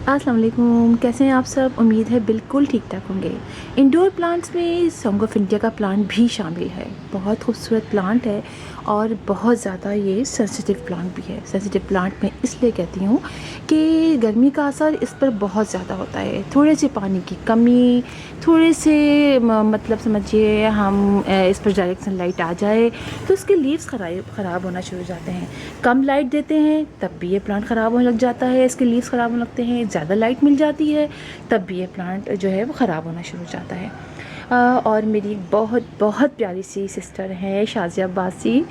अस्सलाम वालेकुम, कैसे हैं आप सब। उम्मीद है बिल्कुल ठीक ठाक होंगे। इंडोर प्लांट्स में सॉन्ग ऑफ इंडिया का प्लांट भी शामिल है। बहुत खूबसूरत प्लांट है और बहुत ज़्यादा ये सेंसिटिव प्लांट भी है। सेंसिटिव प्लांट मैं इसलिए कहती हूँ कि गर्मी का असर इस पर बहुत ज़्यादा होता है। थोड़े से पानी की कमी, थोड़े से मतलब समझिए हम इस पर डायरेक्ट सनलाइट आ जाए तो इसके लीव्स ख़राब होना शुरू हो जाते हैं। कम लाइट देते हैं तब भी ये प्लांट ख़राब होने लग जाता है, इसके लीव्स ख़राब होने लगते हैं। ज़्यादा लाइट मिल जाती है तब भी ये प्लांट जो है वो ख़राब होना शुरू हो जाता है। और मेरी बहुत बहुत प्यारी सी सिस्टर है शाज़िया अब्बासी,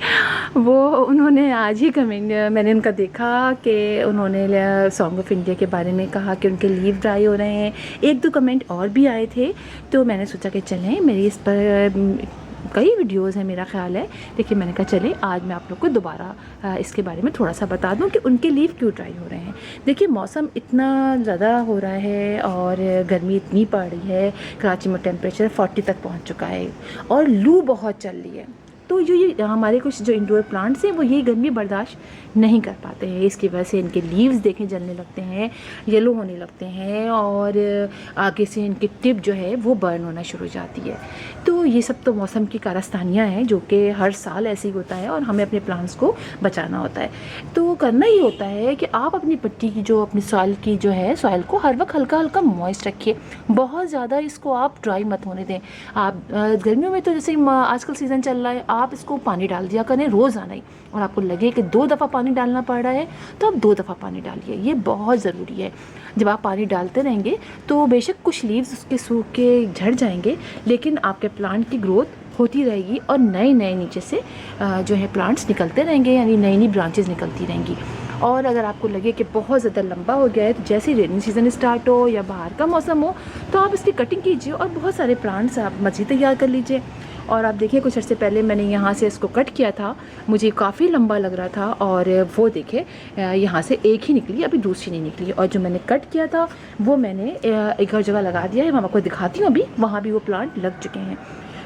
वो उन्होंने आज ही कमेंट मैंने उनका देखा कि उन्होंने सॉन्ग ऑफ इंडिया के बारे में कहा कि उनके लीव ड्राई हो रहे हैं। एक दो कमेंट और भी आए थे तो मैंने सोचा कि चलें, मेरी इस पर कई वीडियोस हैं मेरा ख्याल है, लेकिन मैंने कहा चले आज मैं आप लोग को दोबारा इसके बारे में थोड़ा सा बता दूं कि उनके लीव क्यों ड्राई हो रहे हैं। देखिए मौसम इतना ज़्यादा हो रहा है और गर्मी इतनी पड़ रही है, कराची में टेम्परेचर 40 तक पहुंच चुका है और लू बहुत चल रही है। तो ये हमारे कुछ जो इंडोर प्लांट्स हैं वो ये गर्मी बर्दाश्त नहीं कर पाते हैं। इसकी वजह से इनके लीव्स देखें जलने लगते हैं, येलो होने लगते हैं और आगे से इनकी टिप जो है वो बर्न होना शुरू हो जाती है। तो ये सब तो मौसम की कारस्तानियाँ हैं जो कि हर साल ऐसे ही होता है और हमें अपने प्लांट्स को बचाना होता है। तो करना ये होता है कि आप अपनी पट्टी की जो अपनी सॉइल की जो है सॉइल को हर वक्त हल्का हल्का मॉइस्ट रखिए। बहुत ज़्यादा इसको आप ड्राई मत होने दें। आप गर्मियों में तो जैसे आजकल सीज़न चल रहा है, आप इसको पानी डाल दिया करें रोज़ाना ही, और आपको लगे कि 2 दफ़ा पानी डालना पड़ रहा है तो आप 2 दफ़ा पानी डालिए। ये बहुत ज़रूरी है। जब आप पानी डालते रहेंगे तो बेशक कुछ लीव्स उसके सूख के झड़ जाएंगे, लेकिन आपके प्लांट की ग्रोथ होती रहेगी और नए नए नीचे से जो है प्लांट्स निकलते रहेंगे, यानी नई नई ब्रांचेस निकलती रहेंगी। और अगर आपको लगे कि बहुत ज़्यादा लंबा हो गया है तो जैसे ही रेनी सीज़न स्टार्ट हो या बाहर का मौसम हो तो आप इसकी कटिंग कीजिए और बहुत सारे प्लांट्स आप मज़ीद तैयार कर लीजिए। और आप देखिए कुछ अर्से पहले मैंने यहाँ से इसको कट किया था, मुझे काफ़ी लंबा लग रहा था और वो देखिए यहाँ से एक ही निकली, अभी दूसरी नहीं निकली। और जो मैंने कट किया था वो मैंने एक और जगह लगा दिया है, मैं आपको दिखाती हूँ अभी, वहाँ भी वो प्लांट लग चुके हैं।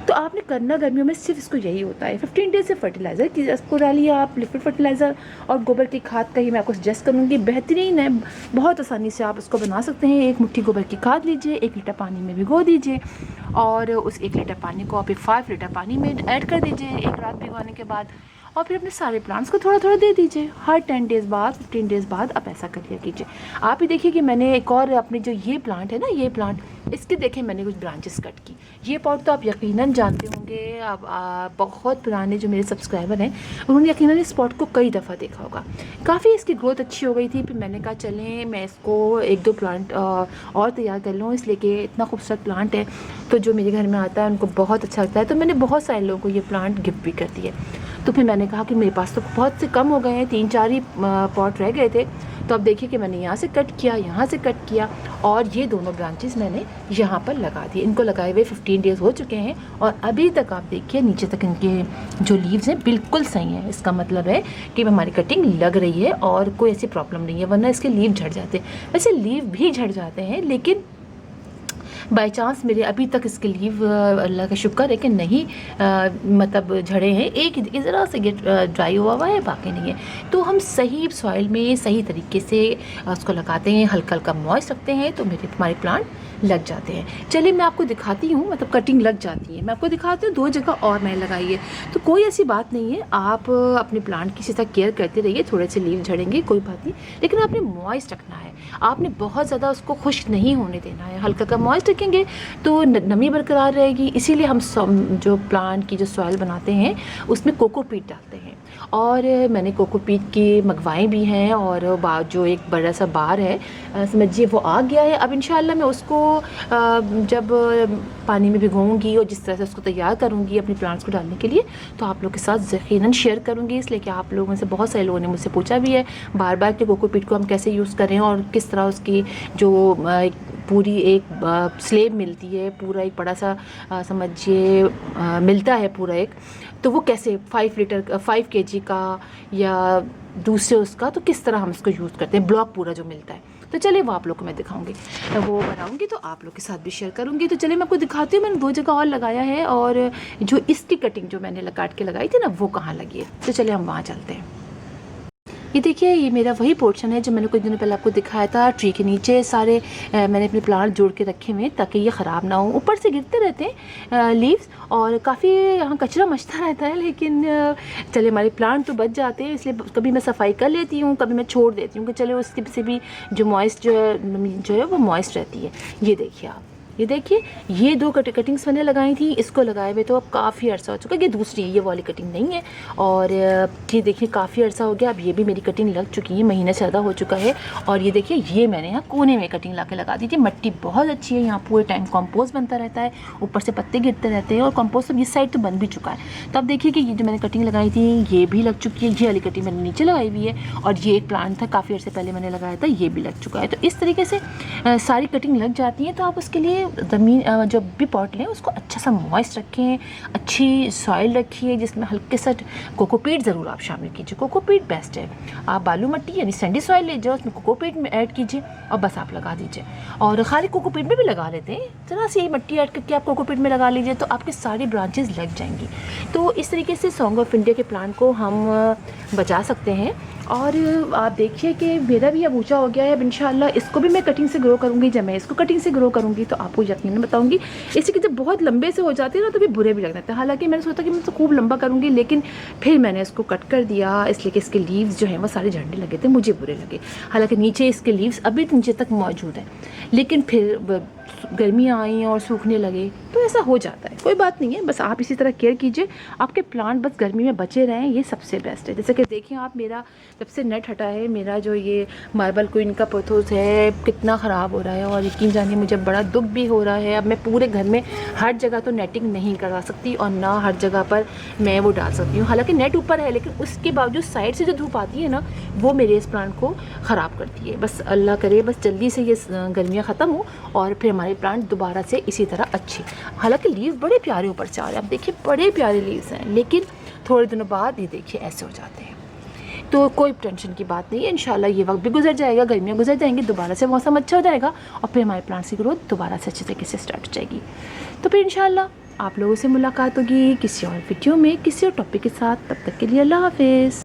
तो आपने करना गर्मियों में सिर्फ इसको यही होता है 15 डेज से फर्टिलाइज़र की इसको डालिए आप, लिक्विड फर्टिलाइज़र और गोबर की खाद का ही मैं आपको सजेस्ट करूँगी। बेहतरीन है, बहुत आसानी से आप इसको बना सकते हैं। 1 मुट्ठी गोबर की खाद लीजिए, 1 लीटर पानी में भिगो दीजिए और उस 1 लीटर पानी को आप 5 लीटर पानी में ऐड कर दीजिए 1 रात भिगोने के बाद, और फिर अपने सारे प्लांट्स को थोड़ा थोड़ा दे दीजिए। हर 10 डेज़ बाद 15 डेज़ बाद आप ऐसा कर लिया कीजिए। आप ही देखिए कि मैंने एक और अपने जो ये प्लांट है ना, ये प्लांट इसके देखें मैंने कुछ ब्रांचेस कट की। ये पॉट तो आप यकीनन जानते होंगे, आप बहुत पुराने जो मेरे सब्सक्राइबर हैं उन्होंने यकीनन इस पॉट को कई दफ़ा देखा होगा। काफ़ी इसकी ग्रोथ अच्छी हो गई थी, फिर मैंने कहा चलें मैं इसको 1-2 प्लांट और तैयार कर लूँ, इसलिए कि इतना खूबसूरत प्लांट है तो जो मेरे घर में आता है उनको बहुत अच्छा लगता है। तो मैंने बहुत सारे लोगों को ये प्लांट गिफ्ट भी कर दिए। तो फिर मैंने कहा कि मेरे पास तो बहुत से कम हो गए हैं, 3-4 ही पॉट रह गए थे। तो अब देखिए कि मैंने यहाँ से कट किया, यहाँ से कट किया और ये दोनों ब्रांचेस मैंने यहाँ पर लगा दिए। इनको लगाए हुए 15 डेज़ हो चुके हैं और अभी तक आप देखिए नीचे तक इनके जो लीव्स हैं बिल्कुल सही हैं। इसका मतलब है कि हमारी कटिंग लग रही है और कोई ऐसी प्रॉब्लम नहीं है, वरना इसके लीव झड़ जाते हैं। वैसे लीव भी झड़ जाते हैं, लेकिन बाय चांस मेरे अभी तक इसके लीव अल्लाह का शुक्र है कि नहीं मतलब झड़े हैं। एक ही ज़रा से ड्राई हुआ है, बाकी नहीं है। तो हम सही सॉइल में सही तरीके से उसको लगाते हैं, हल्का हल्का मॉइस्ट रखते हैं तो हमारे प्लांट लग जाते हैं। चलिए मैं आपको दिखाती हूँ, मतलब कटिंग लग जाती है, मैं आपको दिखाती हूँ 2 जगह और मैंने लगाई है। तो कोई ऐसी बात नहीं है, आप अपने प्लांट की इसी तरह केयर करते रहिए। थोड़े से लीव झड़ेंगे कोई बात नहीं, लेकिन आपने मॉइस्ट रखना है। आपने बहुत ज़्यादा उसको खुश्क नहीं होने देना है, हल्का का मॉइस्ट रखेंगे तो नमी बरकरार रहेगी। इसीलिए हम जो प्लांट की जो सॉइल बनाते हैं उसमें कोकोपीट डालते हैं। और मैंने कोकोपीट की मंगवाए भी हैं और जो एक बड़ा सा बार है समझिए वो आ गया है। अब इंशाल्लाह मैं उसको जब पानी में भिगोऊंगी और जिस तरह से उसको तैयार करूंगी अपने प्लांट्स को डालने के लिए तो आप लोग के साथ यकीनन शेयर करूंगी। इसलिए कि आप लोगों में से बहुत सारे लोगों ने मुझसे पूछा भी है बार बार कि कोकोपीट को हम कैसे यूज़ करें और किस तरह उसकी जो पूरी एक स्लेब मिलती है, पूरा एक बड़ा सा समझिए मिलता है पूरा एक, तो वो कैसे 5 kg का या दूसरे उसका, तो किस तरह हम इसको यूज़ करते हैं, ब्लॉक पूरा जो मिलता है। तो चलिए वो आप लोग को मैं दिखाऊंगी, वो बनाऊंगी तो आप लोग के साथ भी शेयर करूंगी। तो चलिए मैं आपको दिखाती हूँ, मैंने 2 जगह और लगाया है और जो इसकी कटिंग जो मैंने काट के लगाई थी ना वो कहाँ लगी है। तो चलिए हम वहाँ चलते हैं। ये देखिए, ये मेरा वही पोर्शन है जो मैंने कुछ दिनों पहले आपको दिखाया था। ट्री के नीचे सारे मैंने अपने प्लांट जोड़ के रखे हुए हैं ताकि ये ख़राब ना हो। ऊपर से गिरते रहते हैं लीव्स और काफ़ी यहाँ कचरा मचता रहता है, लेकिन चले हमारे प्लांट तो बच जाते हैं, इसलिए कभी मैं सफाई कर लेती हूँ, कभी मैं छोड़ देती हूँ कि चलो उसके से भी जो मॉइस्ट जो है वो मॉइस्ट रहती है। ये देखिए आप, ये देखिए, ये 2 कटिंग्स मैंने लगाई थी, इसको लगाए हुए तो अब काफ़ी अर्सा हो चुका है। ये दूसरी है, ये वाली कटिंग नहीं है। और ये देखिए काफ़ी अर्सा हो गया, अब ये भी मेरी कटिंग लग चुकी है, महीना से ज़्यादा हो चुका है। और ये देखिए, ये मैंने यहाँ कोने में कटिंग ला के लगा दी थी। मिट्टी बहुत अच्छी है, यहाँ पूरे टाइम कॉम्पोस्ट बनता रहता है, ऊपर से पत्ते गिरते रहते हैं और कॉम्पोस्ट अब इस साइड तो बन भी चुका है। तो अब देखिए कि ये जो मैंने कटिंग लगाई थी ये भी लग चुकी है, ये वाली कटिंग मैंने नीचे लगाई हुई है, और ये एक प्लांट था काफ़ी अर्से पहले मैंने लगाया था, ये भी लग चुका है। तो इस तरीके से सारी कटिंग लग जाती है। तो आप उसके लिए ज़मीन जो भी पॉट लें उसको अच्छा सा मॉइस्ट रखें, अच्छी सॉइल रखिए जिसमें हल्के सा कोकोपीट ज़रूर आप शामिल कीजिए। कोकोपीट बेस्ट है। आप बालू मिट्टी यानी सैंडी सॉइल ले जाओ, उसमें कोकोपीट में ऐड कीजिए और बस आप लगा दीजिए। और खाली कोकोपीट में भी लगा लेते हैं, जरा सी मिट्टी ऐड करके आप कोकोपीट में लगा लीजिए तो आपकी सारी ब्रांचेज लग जाएंगी। तो इस तरीके से सॉन्ग ऑफ इंडिया के प्लांट को हम बचा सकते हैं। और आप देखिए कि मेरा भी अब ऊंचा हो गया है। अब इंशाल्लाह इसको भी मैं कटिंग से ग्रो करूँगी। जब मैं इसको कटिंग से ग्रो करूँगी तो आपको यकीनन बताऊँगी। इससे कि जब बहुत लंबे से हो जाते हैं ना तो भी बुरे भी लग जाते हैं। हालांकि मैंने सोचा कि मैं इसको खूब लंबा करूँगी, लेकिन फिर मैंने इसको कट कर दिया, इसलिए कि इसके लीव्स जो हैं वो सारे झड़ने लगे थे, मुझे बुरे लगे। हालांकि नीचे इसके लीव्स अभी नीचे तक मौजूद हैं, लेकिन फिर गर्मियाँ आई और सूखने लगे तो ऐसा हो जाता है। कोई बात नहीं है, बस आप इसी तरह केयर कीजिए, आपके प्लांट बस गर्मी में बचे रहें, ये सबसे बेस्ट है। जैसे कि देखिए आप, मेरा जब से नेट हटा है, मेरा जो ये मार्बल क्वीन का पोथोस है कितना ख़राब हो रहा है, और यकीन जानिए मुझे बड़ा दुख भी हो रहा है। अब मैं पूरे घर में हर जगह तो नेटिंग नहीं करवा सकती और ना हर जगह पर मैं वो डाल सकती हूँ। हालांकि नेट ऊपर है, लेकिन उसके बावजूद साइड से जो धूप आती है ना वो मेरे इस प्लांट को ख़राब करती है। बस अल्लाह करे बस जल्दी से ये गर्मियाँ ख़त्म हो और फिर हमारे प्लांट दोबारा से इसी तरह अच्छे। हालांकि लीव्स बड़े प्यारे ऊपर से आ रहे हैं, आप देखिए बड़े प्यारे लीव्स हैं, लेकिन थोड़े दिनों बाद ये देखिए ऐसे हो जाते हैं। तो कोई टेंशन की बात नहीं है, इंशाल्लाह ये वक्त भी गुजर जाएगा, गर्मियाँ गुजर जाएंगी, दोबारा से मौसम अच्छा हो जाएगा और फिर हमारे प्लांट्स की ग्रोथ दोबारा से अच्छे तरीके से स्टार्ट हो जाएगी। तो फिर इंशाल्लाह आप लोगों से मुलाकात होगी किसी और वीडियो में किसी और टॉपिक के साथ। तब तक के लिए अल्लाह हाफिज़।